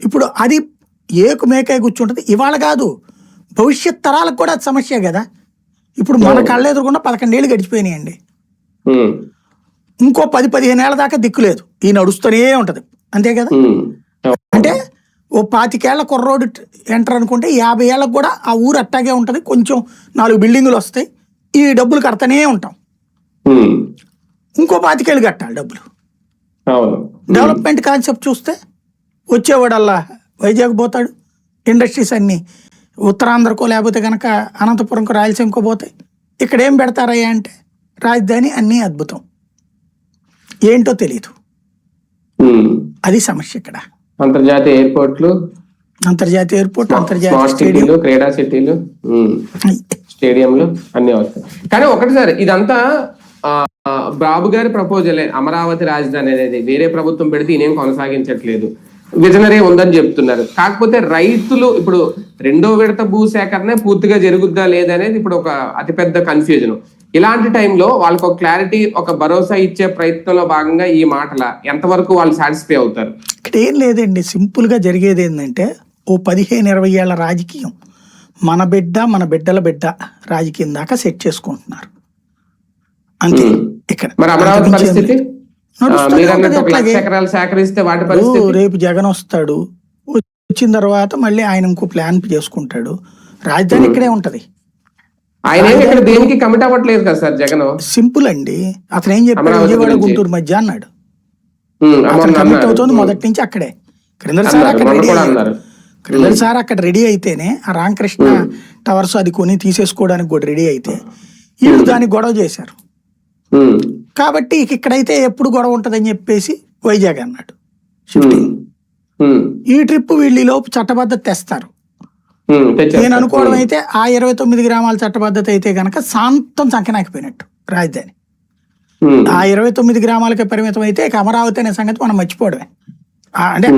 ఇప్పుడు అది ఏకు మేకై కూర్చుంటుంది. ఇవాళ కాదు, భవిష్యత్ తరాలకు కూడా అది సమస్య కదా. ఇప్పుడు మన కళ్ళ ఎదురుకుండా 11 ఏళ్ళు గడిచిపోయినాయండి. ఇంకో 10-15 ఏళ్ల దాకా దిక్కులేదు, ఈ నడుస్తూనే ఉంటది, అంతే కదా. అంటే ఓ 25 ఏళ్ల కుర్రోడు ఎంటర్ అనుకుంటే 50 ఏళ్ళకు కూడా ఆ ఊరు అట్టాగే ఉంటది. కొంచెం 4 బిల్డింగులు వస్తాయి, ఈ డబ్బులు కడతానే ఉంటాం. ఇంకో 25 ఏళ్ళు కట్టాలి డబ్బులు. డెవలప్మెంట్ కాన్సెప్ట్ చూస్తే వచ్చేవాడల్లా వైజాగ్ పోతాడు, ఇండస్ట్రీస్ అన్నీ ఉత్తరాంధ్రకో లేకపోతే కనుక అనంతపురంకో రాయలసీమకో పోతాయి. ఇక్కడ ఏం పెడతారయ్యా అంటే రాజధాని, అన్నీ అద్భుతం, ఏంటో తెలియదు. అది సమస్య ఇక్కడ. అంతర్జాతీయ ఎయిర్పోర్ట్, అంతర్జాతీయ స్టేడియంలు, క్రీడా సిటీలు, స్టేడియంలు అన్ని వస్తాయి. కానీ ఒకటి సార్, ఇదంతా బాబు గారి ప్రపోజలే. అమరావతి రాజధాని అనేది వేరే ప్రభుత్వం పెడితే ఈయనేం కొనసాగించట్లేదు, విజనరీ ఉందని చెప్తున్నారు. కాకపోతే రైతులు ఇప్పుడు 2వ విడత భూసేకరణ పూర్తిగా జరుగుద్దా లేదనేది ఇప్పుడు ఒక అతిపెద్ద కన్ఫ్యూజన్. ఇలాంటి టైంలో వాళ్ళకు ఒక క్లారిటీ, ఒక భరోసా ఇచ్చే ప్రయత్నంలో భాగంగా ఈ మాటల ఎంతవరకు వాళ్ళు సాటిస్ఫై అవుతారు? ఇక్కడ ఏం లేదండి, సింపుల్ గా జరిగేది ఏంటంటే ఓ 15-20 ఏళ్ల రాజకీయం మన బిడ్డ మన బిడ్డల బిడ్డ రాజకీయం దాకా సెట్ చేసుకుంటున్నారు, అంతే. ఇక్కడ మరి అమరావతి పరిస్థితి రేపు జగన్ వస్తాడు, వచ్చిన తర్వాత మళ్ళీ ఆయన ఇంకో ప్లాన్ చేసుకుంటాడు, రాజధాని ఇక్కడే ఉంటది. దేనికి కమిట్ అవ్వట్లేదు కదా సార్ జగన్. సింపుల్ అండి, అతను ఏం చెప్పాడు, విజయవాడ గుంటూరు మధ్య అన్నాడు. అతను కమిట్ అవుతుంది మొదటి నుంచి అక్కడే. క్రిందసారి అక్కడ రెడీ అయితేనే ఆ రామకృష్ణ టవర్స్ అది కొని తీసేసుకోవడానికి కూడా రెడీ అయితే వీళ్ళు దానికి గొడవ చేశారు. కాబట్టి ఇక్కడైతే ఎప్పుడు గొడవ ఉంటదని చెప్పేసి వైజాగ్ అన్నాడు షిఫ్టింగ్. ఈ ట్రిప్ వీళ్ళు లోపు చట్టబద్ధత తెస్తారు. నేను అనుకోవడం అయితే ఆ 29 గ్రామాల చట్టబద్ధత అయితే గనక శాంతం సంకనాకపోయినట్టు రాజధాని. ఆ 29 గ్రామాలకే పరిమితం అయితే అమరావతి అనే సంగతి మనం మర్చిపోవడమే, అంటే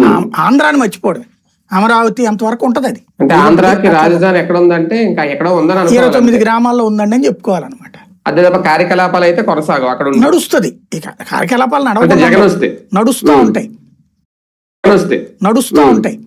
ఆంధ్రాని మర్చిపోవడమే. అమరావతి అంతవరకు ఉంటది. అది అంటే ఆంధ్రాకి రాజధాని ఎక్కడ ఉందంటే ఇంకా ఎక్కడ ఉందని 29 గ్రామాల్లో ఉందండి అని చెప్పుకోవాలన్నమాట. అదే తప్ప కార్యకలాపాలు అయితే కొనసాగవు, అక్కడ నడుస్తుంది. ఇక కార్యకలాపాలు నడుస్తూ ఉంటాయి.